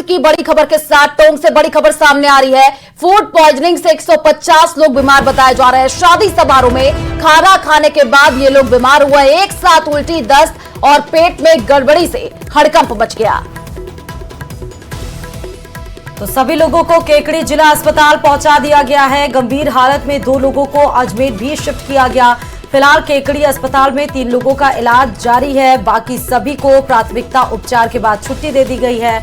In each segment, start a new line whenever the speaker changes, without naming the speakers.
की बड़ी खबर के साथ टोंक से बड़ी खबर सामने आ रही है। फूड पॉइजनिंग से 150 लोग बीमार बताए जा रहे हैं। शादी समारोह में खाना खाने के बाद ये लोग बीमार हुए। एक साथ उल्टी, दस्त और पेट में गड़बड़ी से हड़कंप मच गया।
तो सभी लोगों को केकड़ी जिला अस्पताल पहुंचा दिया गया है। गंभीर हालत में 2 लोगों को अजमेर भी शिफ्ट किया गया। फिलहाल केकड़ी अस्पताल में 3 लोगों का इलाज जारी है। बाकी सभी को प्राथमिकता उपचार के बाद छुट्टी दे दी गई है।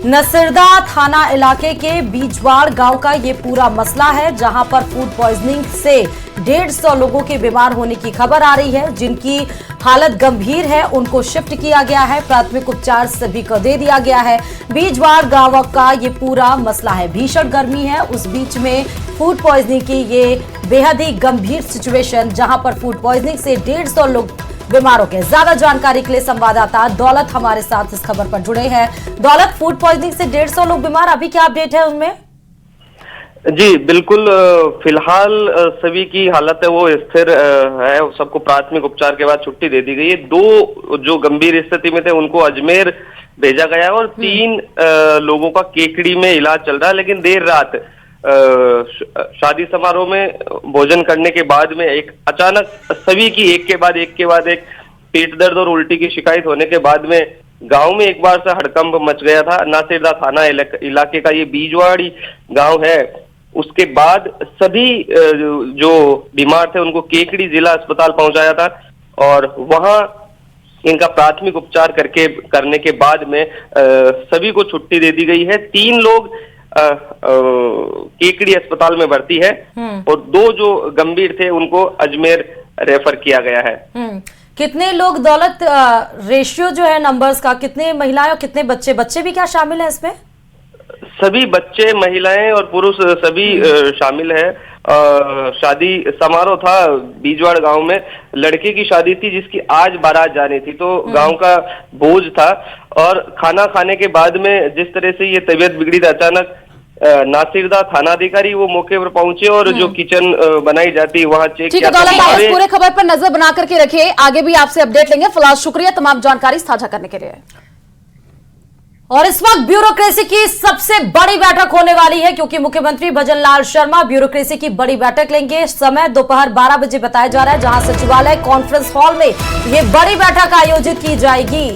नसीरदा थाना इलाके के बीजवाड़ गांव का ये पूरा मसला है, जहां पर फूड पॉइजनिंग से 150 लोगों के बीमार होने की खबर आ रही है। जिनकी हालत गंभीर है उनको शिफ्ट किया गया है। प्राथमिक उपचार सभी को दे दिया गया है। बीजवाड़ गांव का ये पूरा मसला है। भीषण गर्मी है, उस बीच में फूड पॉइजनिंग की ये बेहद ही गंभीर सिचुएशन, जहां पर फूड पॉइजनिंग से 150 लोग बीमार हो गए। ज्यादा जानकारी के लिए संवाददाता दौलत हमारे साथ इस खबर पर जुड़े हैं। दौलत, फूड पॉइजनिंग से 150 लोग बीमार, अभी क्या अपडेट है उनमें?
जी बिल्कुल, फिलहाल सभी की हालत है वो स्थिर है। सबको प्राथमिक उपचार के बाद छुट्टी दे दी गई है। 2 जो गंभीर स्थिति में थे उनको अजमेर भेजा गया है और 3 लोगों का केकड़ी में इलाज चल रहा है। लेकिन देर रात शादी समारोह में भोजन करने के बाद में एक अचानक सभी की एक के बाद एक पेट दर्द और उल्टी की शिकायत होने के बाद में गांव में एक बार से हड़कंप मच गया था। नासिरदा थाना इलाके का ये बीजवाड़ी गांव है। उसके बाद सभी जो बीमार थे उनको केकड़ी जिला अस्पताल पहुंचाया था और वहां इनका प्राथमिक उपचार करने के बाद में सभी को छुट्टी दे दी गई है। 3 लोग केकड़ी अस्पताल में भर्ती है और 2 जो गंभीर थे उनको अजमेर रेफर किया गया है।
कितने लोग दौलत, रेशियो जो है नंबर्स का, कितने महिलाएं और कितने बच्चे भी क्या शामिल है इसमें?
सभी बच्चे, महिलाएं और पुरुष सभी शामिल है। शादी समारोह था बीजवाड़ गांव में। लड़के की शादी थी जिसकी आज बारात जानी थी, तो गांव का भोज था और खाना खाने के बाद में जिस तरह से ये तबीयत बिगड़ी थी अचानक, नासिरदा थाना अधिकारी वो मौके पर पहुंचे और जो किचन बनाई जाती है वहां चेक किया।
आप इस पूरे खबर पर नजर बना करके रखिए, आगे भी आपसे अपडेट लेंगे। फिलहाल शुक्रिया तमाम जानकारी साझा करने के लिए। और इस वक्त ब्यूरोक्रेसी की सबसे बड़ी बैठक होने वाली है, क्योंकि मुख्यमंत्री भजन लाल शर्मा ब्यूरोक्रेसी की बड़ी बैठक लेंगे। समय दोपहर 12 बजे बताया जा रहा है, जहां सचिवालय कॉन्फ्रेंस हॉल में यह बड़ी बैठक आयोजित की जाएगी।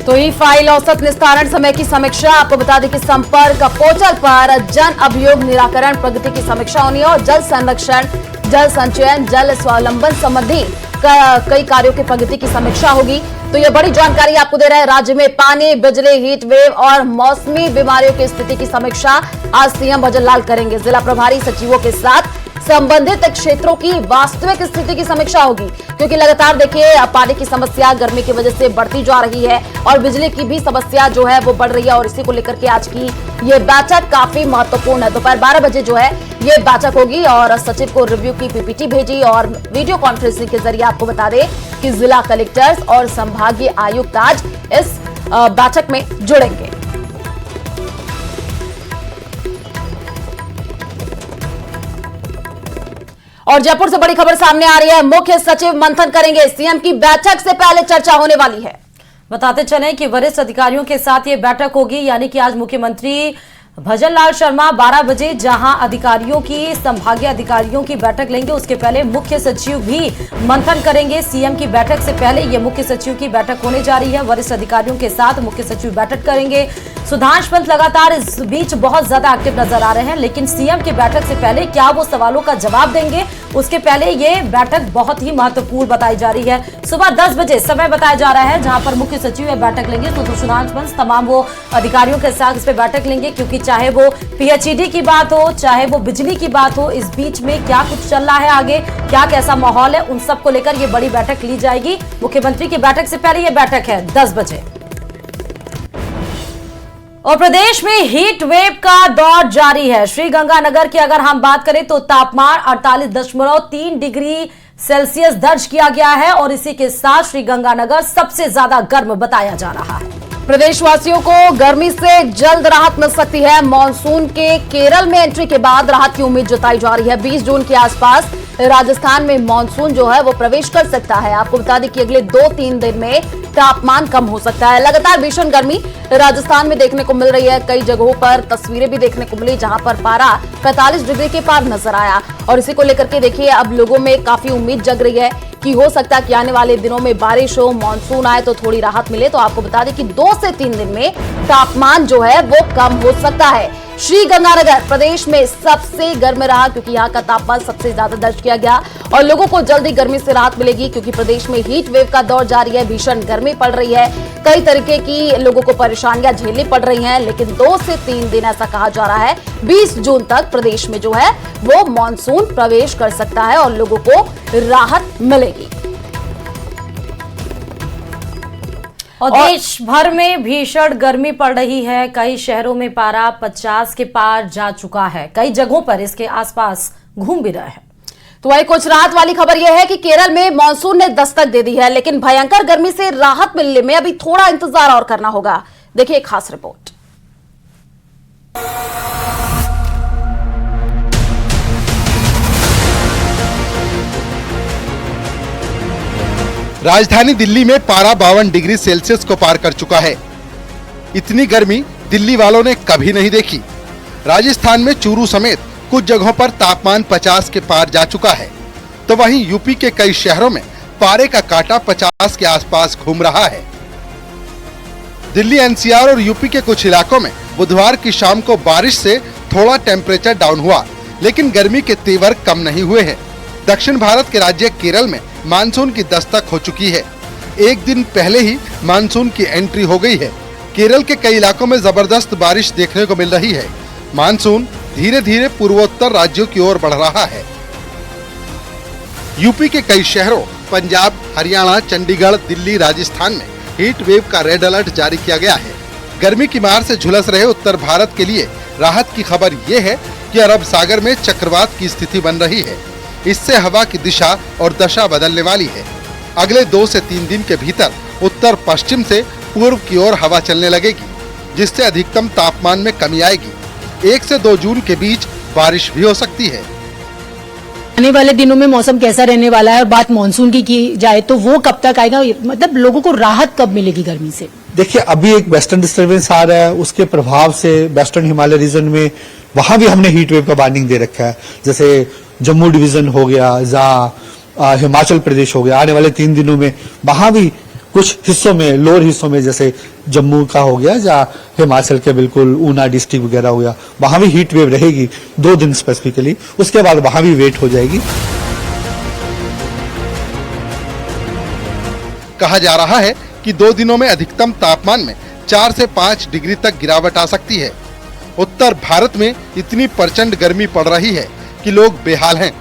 तो ई फाइल औसत निस्तारण समय की समीक्षा। आपको बता दें कि संपर्क पोर्टल पर जन अभियोग निराकरण प्रगति की समीक्षा होनी है और जल संरक्षण, जल संचयन, जल स्वावलंबन संबंधी कई कार्यों की प्रगति की समीक्षा होगी। तो ये बड़ी जानकारी आपको दे रहे हैं। राज्य में पानी, बिजली, हीट वेव और मौसमी बीमारियों की स्थिति की समीक्षा आज सीएम भजन लाल करेंगे। जिला प्रभारी सचिवों के साथ संबंधित क्षेत्रों की वास्तविक स्थिति की समीक्षा होगी, क्योंकि लगातार देखिए पानी की समस्या गर्मी की वजह से बढ़ती जा रही है और बिजली की भी समस्या जो है वो बढ़ रही है और इसी को लेकर के आज की ये बैठक काफी महत्वपूर्ण है। दोपहर 12 बजे जो है ये बैठक होगी और सचिव को रिव्यू की पीपीटी भेजी और वीडियो कॉन्फ्रेंसिंग के जरिए आपको बता दें कि जिला कलेक्टर्स और संभागीय आयुक्त आज इस बैठक में जुड़ेंगे। और जयपुर से बड़ी खबर सामने आ रही है। मुख्य सचिव मंथन करेंगे। सीएम की बैठक से पहले चर्चा होने वाली है।
बताते चलें कि वरिष्ठ अधिकारियों के साथ ये बैठक होगी, यानी कि आज मुख्यमंत्री भजन लाल शर्मा 12 बजे जहां अधिकारियों की, संभागीय अधिकारियों की बैठक लेंगे, उसके पहले मुख्य सचिव भी मंथन करेंगे। सीएम की बैठक से पहले ये मुख्य सचिव की बैठक होने जा रही है। वरिष्ठ अधिकारियों के साथ मुख्य सचिव बैठक करेंगे। सुधांश पंत लगातार इस बीच बहुत ज्यादा एक्टिव नजर आ रहे हैं, लेकिन सीएम की बैठक से पहले क्या वो सवालों का जवाब देंगे, उसके पहले ये बैठक बहुत ही महत्वपूर्ण बताई जा रही है। सुबह 10 बजे समय बताया जा रहा है, जहां पर मुख्य सचिव ये बैठक लेंगे। तो सुधांश पंत तमाम वो अधिकारियों के साथ इस पे बैठक लेंगे, क्योंकि चाहे वो पीएचईडी की बात हो, चाहे वो बिजली की बात हो, इस बीच में क्या कुछ चल रहा है, आगे क्या कैसा माहौल है, उन सब को लेकर ये बड़ी बैठक ली जाएगी। मुख्यमंत्री की बैठक से पहले ये बैठक है 10 बजे। और प्रदेश में हीट वेव का दौर जारी है। श्रीगंगानगर की अगर हम बात करें तो तापमान 48.3 डिग्री सेल्सियस दर्ज किया गया है और इसी के साथ श्रीगंगानगर सबसे ज्यादा गर्म बताया जा रहा है।
प्रदेशवासियों को गर्मी से जल्द राहत मिल सकती है। मानसून के केरल में एंट्री के बाद राहत की उम्मीद जताई जा रही है। 20 जून के आसपास राजस्थान में मानसून जो है वो प्रवेश कर सकता है। आपको बता दें कि अगले 2-3 दिन में तापमान कम हो सकता है। लगातार भीषण गर्मी राजस्थान में देखने को मिल रही है। कई जगहों पर तस्वीरें भी देखने को मिली जहां पर पारा 45 डिग्री के पार नजर आया और इसी को लेकर के देखिए अब लोगों में काफी उम्मीद जग रही है कि हो सकता है कि आने वाले दिनों में बारिश हो, मानसून आए तो थोड़ी राहत मिले। तो आपको बता दें कि 2 से 3 दिन में तापमान जो है वो कम हो सकता है। श्रीगंगानगर प्रदेश में सबसे गर्म रहा क्योंकि यहाँ का तापमान सबसे ज्यादा दर्ज किया गया और लोगों को जल्दी गर्मी से राहत मिलेगी क्योंकि प्रदेश में हीट वेव का दौर जारी है। भीषण गर्मी पड़ रही है, कई तरीके की लोगों को परेशानियां झेलनी पड़ रही हैं, लेकिन 2 से 3 दिन ऐसा कहा जा रहा है 20 जून तक प्रदेश में जो है वो मानसून प्रवेश कर सकता है और लोगों को राहत मिलेगी।
और देश भर में भीषण गर्मी पड़ रही है। कई शहरों में पारा 50 के पार जा चुका है, कई जगहों पर इसके आसपास घूम भी रहा है।
तो वही कुछ राहत वाली खबर यह है कि केरल में मानसून ने दस्तक दे दी है, लेकिन भयंकर गर्मी से राहत मिलने में अभी थोड़ा इंतजार और करना होगा। देखिए एक खास रिपोर्ट।
राजधानी दिल्ली में पारा 52 डिग्री सेल्सियस को पार कर चुका है। इतनी गर्मी दिल्ली वालों ने कभी नहीं देखी। राजस्थान में चूरू समेत कुछ जगहों पर तापमान 50 के पार जा चुका है, तो वहीं यूपी के कई शहरों में पारे का कांटा 50 के आसपास घूम रहा है। दिल्ली एनसीआर और यूपी के कुछ इलाकों में बुधवार की शाम को बारिश से थोड़ा टेम्परेचर डाउन हुआ, लेकिन गर्मी के तेवर कम नहीं हुए हैं। दक्षिण भारत के राज्य केरल में मानसून की दस्तक हो चुकी है। एक दिन पहले ही मानसून की एंट्री हो गई है। केरल के कई इलाकों में जबरदस्त बारिश देखने को मिल रही है। मानसून धीरे धीरे पूर्वोत्तर राज्यों की ओर बढ़ रहा है। यूपी के कई शहरों पंजाब, हरियाणा, चंडीगढ़, दिल्ली, राजस्थान में हीट वेव का रेड अलर्ट जारी किया गया है। गर्मी की मार से झुलस रहे उत्तर भारत के लिए राहत की खबर ये है कि अरब सागर में चक्रवात की स्थिति बन रही है। इससे हवा की दिशा और दशा बदलने वाली है। अगले 2 से 3 दिन के भीतर उत्तर पश्चिम से पूर्व की ओर हवा चलने लगेगी, जिससे अधिकतम तापमान में कमी आएगी। 1 से 2 जून के बीच बारिश भी हो सकती है।
आने वाले दिनों में मौसम कैसा रहने वाला है और बात मानसून की जाए तो वो कब तक आएगा, मतलब लोगों को राहत कब मिलेगी गर्मी से?
देखिए, अभी एक वेस्टर्न डिस्टर्बेंस आ रहा है, उसके प्रभाव से वेस्टर्न हिमालय रीजन में वहां भी हमने हीट वेव का वार्निंग दे रखा है। जैसे जम्मू डिवीजन हो गया, जहाँ हिमाचल प्रदेश हो गया, आने वाले 3 दिनों में वहां भी कुछ हिस्सों में, लोअर हिस्सों में, जैसे जम्मू का हो गया, जहाँ हिमाचल के बिल्कुल ऊना डिस्ट्रिक्ट वगैरह हो गया, वहां भी हीट वेव रहेगी 2 दिन स्पेसिफिकली। उसके बाद वहां भी वेट हो जाएगी।
कहा जा रहा है कि 2 दिनों में अधिकतम तापमान में 4 से 5 डिग्री तक गिरावट आ सकती है। उत्तर भारत में इतनी प्रचंड गर्मी पड़ रही है कि लोग बेहाल हैं।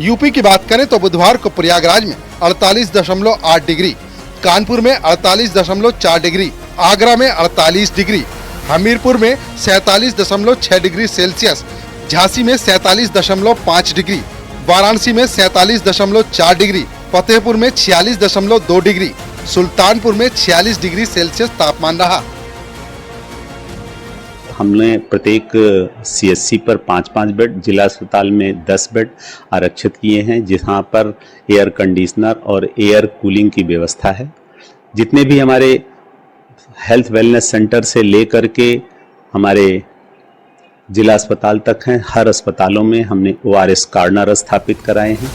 यूपी की बात करें तो बुधवार को प्रयागराज में 48.8 डिग्री, कानपुर में 48.4 डिग्री, आगरा में 48 डिग्री, हमीरपुर में 47.6 डिग्री सेल्सियस, झांसी में 47.5 डिग्री, वाराणसी में 47.4 डिग्री, फतेहपुर में 46.2 डिग्री, सुल्तानपुर में 46 डिग्री सेल्सियस तापमान रहा।
हमने प्रत्येक सीएचसी पर 5-5 बेड, जिला अस्पताल में 10 बेड आरक्षित किए हैं, जहां पर एयर कंडीशनर और एयर कूलिंग की व्यवस्था है। जितने भी हमारे हेल्थ वेलनेस सेंटर से लेकर के हमारे जिला अस्पताल तक हैं, हर अस्पतालों में हमने ORS कार्नर स्थापित कराए हैं।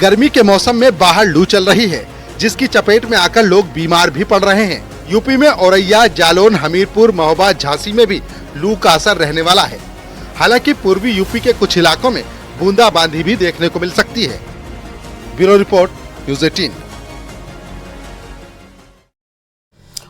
गर्मी के मौसम में बाहर लू चल रही है, जिसकी चपेट में आकर लोग बीमार भी पड़ रहे हैं। यूपी में औरैया, जालौन, हमीरपुर, महोबा, झांसी में भी लू का असर रहने वाला है। हालांकि पूर्वी यूपी के कुछ इलाकों में बूंदाबांदी भी देखने को मिल सकती है। Bureau report, news 18।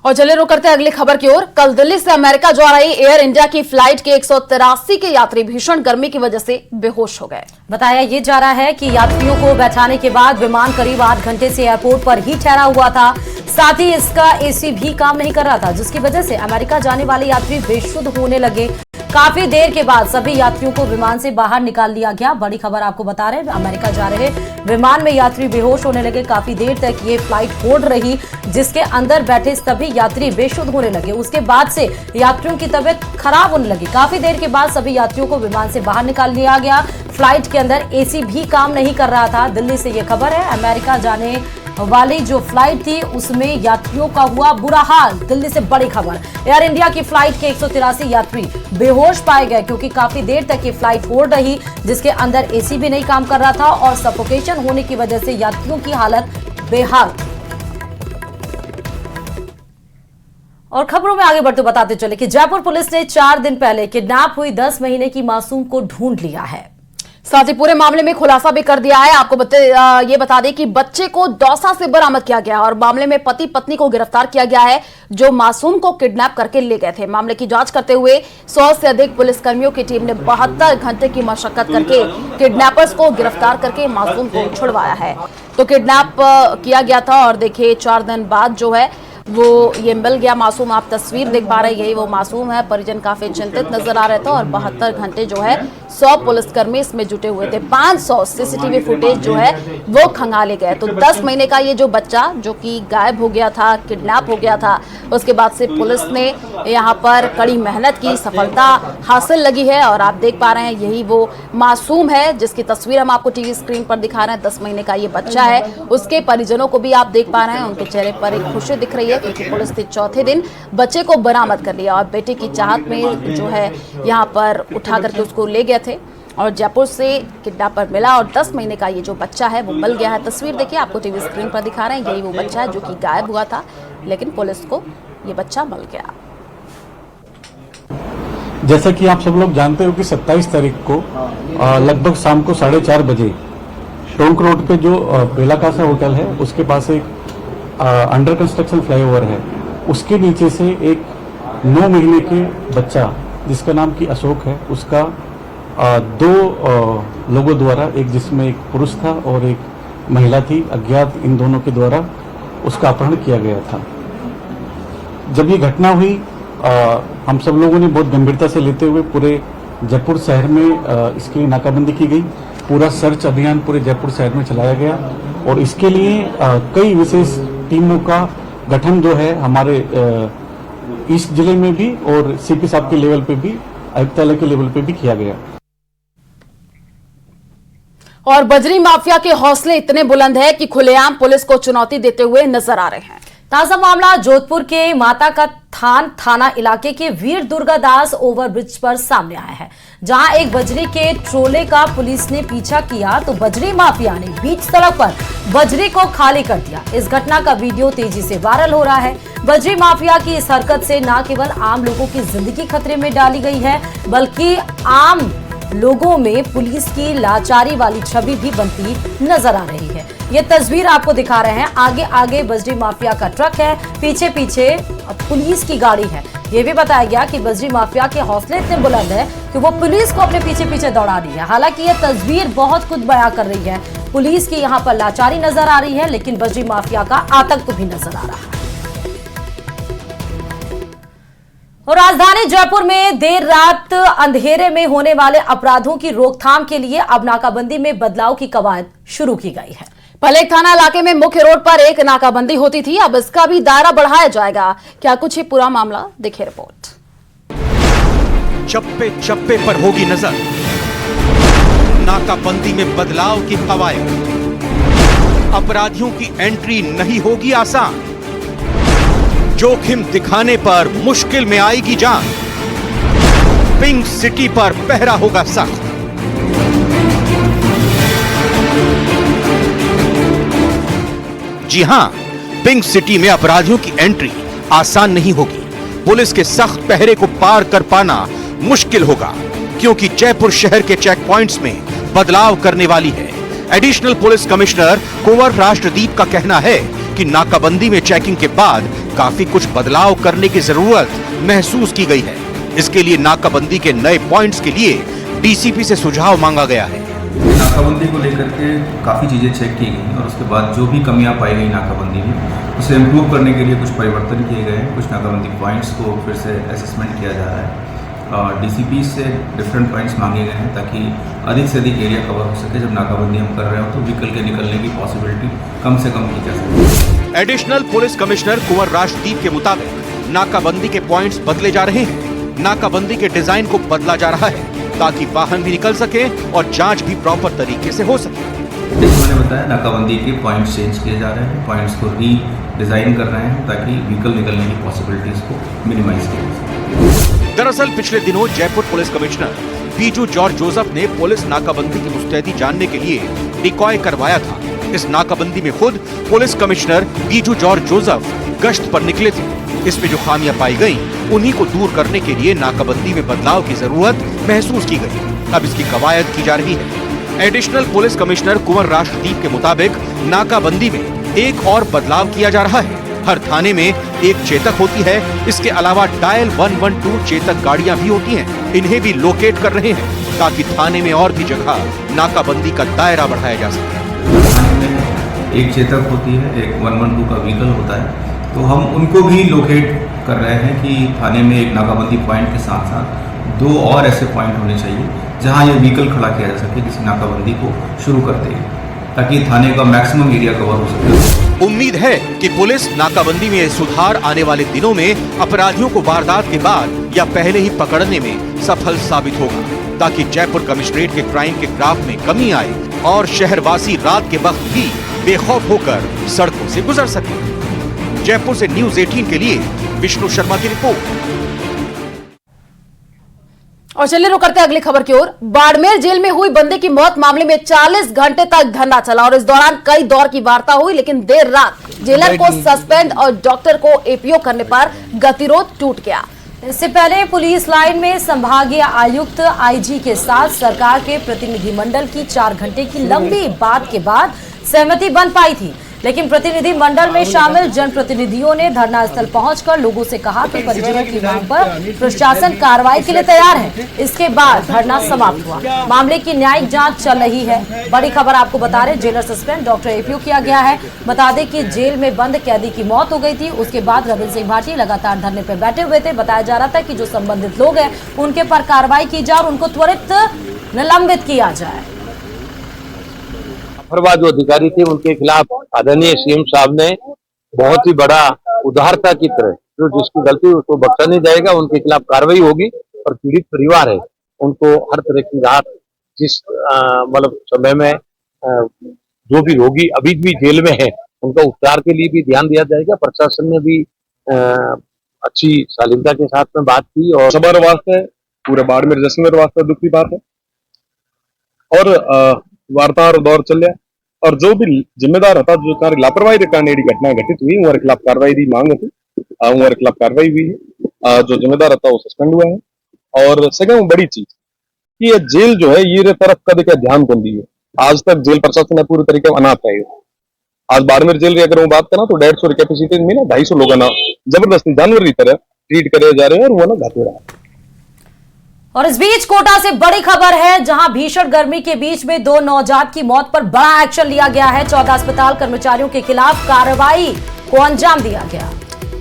और चलिए रुक करते हैं अगली खबर की ओर। कल दिल्ली से अमेरिका जा रही एयर इंडिया की फ्लाइट के 183 के यात्री भीषण गर्मी की वजह से बेहोश हो गए।
बताया ये जा रहा है कि यात्रियों को बैठाने के बाद विमान करीब 8 घंटे से एयरपोर्ट पर ही ठहरा हुआ था। साथ ही इसका एसी भी काम नहीं कर रहा था, जिसकी वजह से अमेरिका जाने वाले यात्री बेशुद्ध होने लगे। काफी देर के बाद सभी यात्रियों को विमान से बाहर निकाल लिया गया। बड़ी खबर आपको बता रहे हैं, अमेरिका जा रहे विमान में यात्री बेहोश होने लगे। काफी देर तक ये फ्लाइट होल्ड रही, जिसके अंदर बैठे सभी यात्री बेशुद्ध होने लगे। उसके बाद से यात्रियों की तबीयत खराब होने लगी। काफी देर के बाद सभी यात्रियों को विमान से बाहर निकाल लिया गया। फ्लाइट के अंदर एसी भी काम नहीं कर रहा था। दिल्ली से ये खबर है। अमेरिका जाने वाली जो फ्लाइट थी उसमें यात्रियों का हुआ बुरा हाल। दिल्ली से बड़ी खबर, एयर इंडिया की फ्लाइट के 183 यात्री बेहोश पाए गए क्योंकि काफी देर तक ये फ्लाइट होल्ड रही, जिसके अंदर एसी भी नहीं काम कर रहा था और सफोकेशन होने की वजह से यात्रियों की हालत बेहाल। और खबरों में आगे बढ़ते बताते चले कि जयपुर पुलिस ने 4 दिन पहले किडनैप हुई 10 महीने की मासूम को ढूंढ लिया है।
साथ ही पूरे मामले में खुलासा भी कर दिया है। आपको ये बता दें कि बच्चे को दौसा से बरामद किया गया और मामले में पति पत्नी को गिरफ्तार किया गया है जो मासूम को किडनैप करके ले गए थे। मामले की जांच करते हुए 100 से अधिक पुलिसकर्मियों की टीम ने 72 घंटे की मशक्कत करके किडनैपर्स को गिरफ्तार करके मासूम को छुड़वाया है। तो किडनैप किया गया था और देखिए 4 दिन बाद जो है वो ये मिल गया मासूम। आप तस्वीर देख पा रहे हैं, यही वो मासूम है। परिजन काफी चिंतित नजर आ रहे थे और 72 घंटे जो है 100 पुलिसकर्मी इसमें जुटे हुए थे। 500 सीसीटीवी फुटेज जो है वो खंगाले गए। तो 10 महीने का ये जो बच्चा जो कि गायब हो गया था, किडनैप हो गया था, उसके बाद से पुलिस ने यहाँ पर कड़ी मेहनत की, सफलता हासिल लगी है। और आप देख पा रहे हैं यही वो मासूम है जिसकी तस्वीर हम आपको टीवी स्क्रीन पर दिखा रहे हैं। 10 महीने का ये बच्चा है। उसके परिजनों को भी आप देख पा रहे हैं, उनके चेहरे पर एक खुशी दिख रही है क्योंकि पुलिस ने चौथे दिन बच्चे को बरामद कर लिया और बेटे की चाहत में जो है यहाँ पर उठा करके उसको ले गए थे और जयपुर से किडनैपर मिला और 10 महीने का ये जो बच्चा है वो मिल गया है। तस्वीर देखिए, आपको टीवी स्क्रीन पर दिखा रहे हैं, यही वो बच्चा है जो कि गायब हुआ था, लेकिन पुलिस को ये बच्चा मिल गया।
जैसा कि आप सब लोग जानते हो कि 27 तारीख को लगभग शाम को 4:30 बजे टोंक रोड पे जो बेला कासा होटल है उसके पास एक अंडर कंस्ट्रक्शन फ्लाईओवर है, उसके नीचे से एक 9 महीने के बच्चा जिसका नाम की अशोक है, उसका 2 लोगों द्वारा, एक जिसमें एक पुरुष था और एक महिला थी, अज्ञात इन दोनों के द्वारा उसका अपहरण किया गया था। जब ये घटना हुई हम सब लोगों ने बहुत गंभीरता से लेते हुए पूरे जयपुर शहर में इसके लिए नाकाबंदी की गई। पूरा सर्च अभियान पूरे जयपुर शहर में चलाया गया और इसके लिए कई विशेष टीमों का गठन जो है हमारे ईस्ट जिले में भी और सीपी साहब के लेवल पे भी, आयुक्तालय के लेवल पे भी किया गया।
और बजरी माफिया के हौसले इतने बुलंद है कि खुलेआम पुलिस को चुनौती देते हुए नजर आ रहे हैं।
ताजा मामला जोधपुर के माता का थाना इलाके के वीर दुर्गादास ओवरब्रिज पर सामने आया है, जहां एक बजरी के ट्रोले का पुलिस ने पीछा किया तो बजरी माफिया ने बीच सड़क पर बजरी को खाली कर दिया। इस घटना का वीडियो तेजी से वायरल हो रहा है। बजरी माफिया की इस हरकत से न केवल आम लोगों की जिंदगी खतरे में डाली गई है, बल्कि आम लोगों में पुलिस की लाचारी वाली छवि भी बनती नजर आ रही है। ये तस्वीर आपको दिखा रहे हैं, आगे आगे बजरी माफिया का ट्रक है, पीछे पीछे पुलिस की गाड़ी है। ये भी बताया गया कि बजरी माफिया के हौसले इतने बुलंद है कि वो पुलिस को अपने पीछे पीछे दौड़ा रही है। हालांकि ये तस्वीर बहुत कुछ बयां कर रही है। पुलिस की यहाँ पर लाचारी नजर आ रही है, लेकिन बजरी माफिया का आतंक भी नजर आ रहा है। और राजधानी जयपुर में देर रात अंधेरे में होने वाले अपराधों की रोकथाम के लिए अब नाकाबंदी में बदलाव की कवायद शुरू की गई है।
पहले एक थाना इलाके में मुख्य रोड पर एक नाकाबंदी होती थी, अब इसका भी दायरा बढ़ाया जाएगा। क्या कुछ ही पूरा मामला, देखिए रिपोर्ट।
चप्पे चप्पे पर होगी नजर, नाकाबंदी में बदलाव की कवायद, अपराधियों की एंट्री नहीं होगी आसान, जोखिम दिखाने पर मुश्किल में आएगी जान, पिंक सिटी पर पहरा होगा सख्त। जी हां, पिंक सिटी में अपराधियों की एंट्री आसान नहीं होगी। पुलिस के सख्त पहरे को पार कर पाना मुश्किल होगा, क्योंकि जयपुर शहर के चेक पॉइंट्स में बदलाव करने वाली है। एडिशनल पुलिस कमिश्नर कुंवर राष्ट्रदीप का कहना है कि नाकाबंदी में चेकिंग के बाद काफी कुछ बदलाव करने की जरूरत महसूस की गई है। इसके लिए नाकाबंदी के नए पॉइंट्स के लिए डीसीपी से सुझाव मांगा गया है।
नाकाबंदी को लेकर के काफ़ी चीज़ें चेक की गई और उसके बाद जो भी कमियां पाई गई नाकाबंदी में, उसे इम्प्रूव करने के लिए कुछ परिवर्तन किए गए हैं। कुछ नाकाबंदी पॉइंट्स को फिर से असेसमेंट किया जा रहा है और डीसीपी से डिफरेंट पॉइंट्स मांगे गए हैं ताकि अधिक से अधिक एरिया कवर हो सके। जब नाकाबंदी हम कर रहे हो तो व्हीकल के निकलने की पॉसिबिलिटी कम से कम की जा सके।
एडिशनल पुलिस कमिश्नर कुंवर राष्ट्रदीप के मुताबिक नाकाबंदी के पॉइंट्स बदले जा रहे हैं। नाकाबंदी के डिजाइन को बदला जा रहा है ताकि वाहन भी निकल सके और जांच भी प्रॉपर तरीके से हो सके।
जैसे मैंने बताया, नाकाबंदी के पॉइंट्स चेंज किए जा रहे हैं, पॉइंट्स को री डिज़ाइन कर रहे हैं ताकि व्हीकल निकलने की पॉसिबिलिटीज़ को मिनिमाइज किया जा सके।
दरअसल पिछले दिनों Jaipur police commissioner Biju George Joseph ने पुलिस नाकाबंदी की मुस्तैदी जानने के लिए डिकॉय करवाया था। इस नाकाबंदी में खुद police commissioner Biju George Joseph गश्त पर निकले थे। इसमें जो खामियां पाई गईं, उन्हीं को दूर करने के लिए नाकाबंदी में बदलाव की जरूरत महसूस की गई। अब इसकी कवायद की जा रही है। एडिशनल पुलिस कमिश्नर कुंवर राष्ट्रदीप के मुताबिक नाकाबंदी में एक और बदलाव किया जा रहा है। हर थाने में एक चेतक होती है। इसके अलावा डायल 112 चेतक गाड़ियां भी होती हैं। इन्हें भी लोकेट कर रहे हैं ताकि थाने में और भी जगह नाकाबंदी का दायरा बढ़ाया जा सके।
थाने में एक चेतक होती है, एक 112 का व्हीकल होता है, तो हम उनको भी लोकेट कर रहे हैं कि थाने में एक नाकाबंदी पॉइंट के साथ साथ 2 और ऐसे पॉइंट होने चाहिए जहां ये व्हीकल खड़ा किया जा सके किसी नाकाबंदी को शुरू करते ही, ताकि थाने का मैक्सिमम एरिया कवर हो सके।
उम्मीद है कि पुलिस नाकाबंदी में सुधार आने वाले दिनों में अपराधियों को वारदात के बाद या पहले ही पकड़ने में सफल साबित होगा, ताकि जयपुर कमिश्नरेट के क्राइम के ग्राफ में कमी आए और शहरवासी रात के वक्त भी बेखौफ होकर सड़कों से गुजर सके। जयपुर से न्यूज़ 18 के लिए विष्णु शर्मा की रिपोर्ट।
और चलिए रुक करते हैं अगली खबर की ओर। बाड़मेर जेल में हुई बंदे की मौत मामले में 40 घंटे तक धरना चला और इस दौरान कई दौर की वार्ता हुई, लेकिन देर रात जेलर को सस्पेंड और डॉक्टर को एपीओ करने पर गतिरोध टूट गया।
इससे पहले पुलिस लाइन में संभागीय आयुक्त आईजी के साथ सरकार के प्रतिनिधिमंडल की 4 घंटे की लंबी बात के बाद सहमति बन पाई थी, लेकिन प्रतिनिधि मंडल में शामिल जनप्रतिनिधियों ने धरना स्थल पहुंचकर लोगों से कहा कि परिजनों की मांग पर प्रशासन कार्रवाई के लिए तैयार है। इसके बाद धरना समाप्त हुआ। मामले की न्यायिक जांच चल रही है। बड़ी खबर आपको बता रहे, जेलर सस्पेंड, डॉक्टर एपीओ किया गया है। बता दें कि जेल में बंद कैदी की मौत हो गई थी। उसके बाद रविंद्र सिंह भाटी लगातार धरने पर बैठे हुए थे। बताया जा रहा था कि जो संबंधित लोग हैं उनके पर कार्रवाई की जाए और उनको त्वरित निलंबित किया जाए।
लापरवाह जो अधिकारी थे उनके खिलाफ आदरणीय सीएम साहब ने बहुत ही बड़ा उदारता की तरह जो जिसकी गलती उसको बख्शा नहीं जाएगा, उनके खिलाफ कार्रवाई होगी और पीड़ित परिवार है उनको हर तरह की राहत, जिस मतलब समय में जो भी रोगी अभी भी जेल में है उनका उपचार के लिए भी ध्यान दिया जाएगा। प्रशासन ने भी अच्छी शालीनता के साथ में बात की और
सबर वास्ते पूरे बाड़मेर जैसलमेर वास्ते दुख की बात है और वार्ता और दौर चलिया और जो भी जिम्मेदार था जो कार्य लापरवाही के कारण घटना घटित हुई उनके खिलाफ कार्रवाई की मांग थी, उनके खिलाफ कार्रवाई हुई है। जो जिम्मेदार था वो सस्पेंड हुआ है और सेकंड बड़ी चीज कि ये जेल जो है ये तरफ कभी का ध्यान कौन दी है। आज तक जेल प्रशासन है पूरी तरीके से अनाथ है। आज बाड़मेर जेल की अगर मैं बात करा तो 150 कैपेसिटी में ना 250 लोग ना जबरदस्ती जानवर की तरह ट्रीट करे जा रहे हैं और वो ना घाटे रहा।
और इस बीच कोटा से बड़ी खबर है, जहां भीषण गर्मी के बीच में 2 नवजात की मौत पर बड़ा एक्शन लिया गया है। 14 अस्पताल कर्मचारियों के खिलाफ कार्रवाई को अंजाम दिया गया।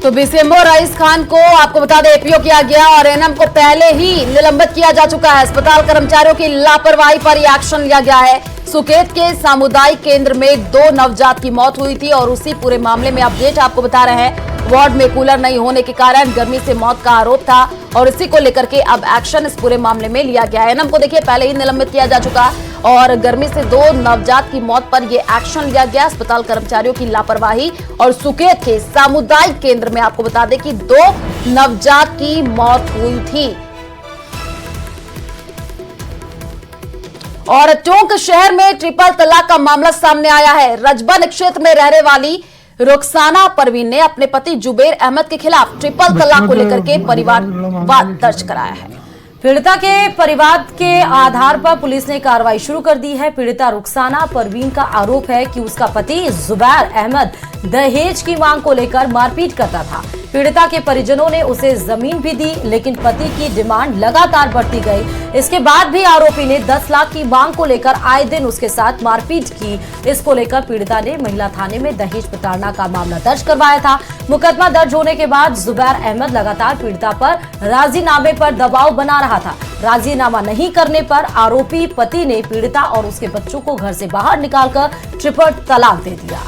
तो बीसीएमओ रईस खान को आपको बता दें एपीओ किया गया और एनएम को पहले ही निलंबित किया जा चुका है। अस्पताल कर्मचारियों की लापरवाही पर यह एक्शन लिया गया है। सुकेत के सामुदायिक केंद्र में 2 नवजात की मौत हुई थी और उसी पूरे मामले में अपडेट आपको बता रहे हैं। वार्ड में कूलर नहीं होने के कारण गर्मी से मौत का आरोप था और इसी को लेकर के अब एक्शन इस पूरे मामले में लिया गया है। एनएम को देखिए पहले ही निलंबित किया जा चुका और गर्मी से 2 नवजात की मौत पर यह एक्शन लिया गया। अस्पताल कर्मचारियों की लापरवाही और सुकेत के सामुदायिक केंद्र में आपको बता दें कि 2 नवजात की मौत हुई थी। और टोंक शहर में ट्रिपल तलाक का मामला सामने आया है। रजबन क्षेत्र में रहने वाली रुखसाना परवीन ने अपने पति जुबेर अहमद के खिलाफ ट्रिपल तलाक को लेकर के परिवारवाद दर्ज कराया है।
पीड़िता के परिवार के आधार पर पुलिस ने कार्रवाई शुरू कर दी है। पीड़िता रुखसाना परवीन का आरोप है कि उसका पति जुबैर अहमद दहेज की मांग को लेकर मारपीट करता था। पीड़िता के परिजनों ने उसे जमीन भी दी, लेकिन पति की डिमांड लगातार बढ़ती गई। इसके बाद भी आरोपी ने 10 लाख की मांग को लेकर आए दिन उसके साथ मारपीट की। इसको लेकर पीड़िता ने महिला थाने में दहेज प्रताड़ना का मामला दर्ज करवाया था। मुकदमा दर्ज होने के बाद जुबैर अहमद लगातार पीड़िता पर राजीनामे पर दबाव बना रहा था। राजीनामा नहीं करने पर आरोपी पति ने पीड़िता और उसके बच्चों को घर से बाहर निकालकर ट्रिपल तलाक दे दिया।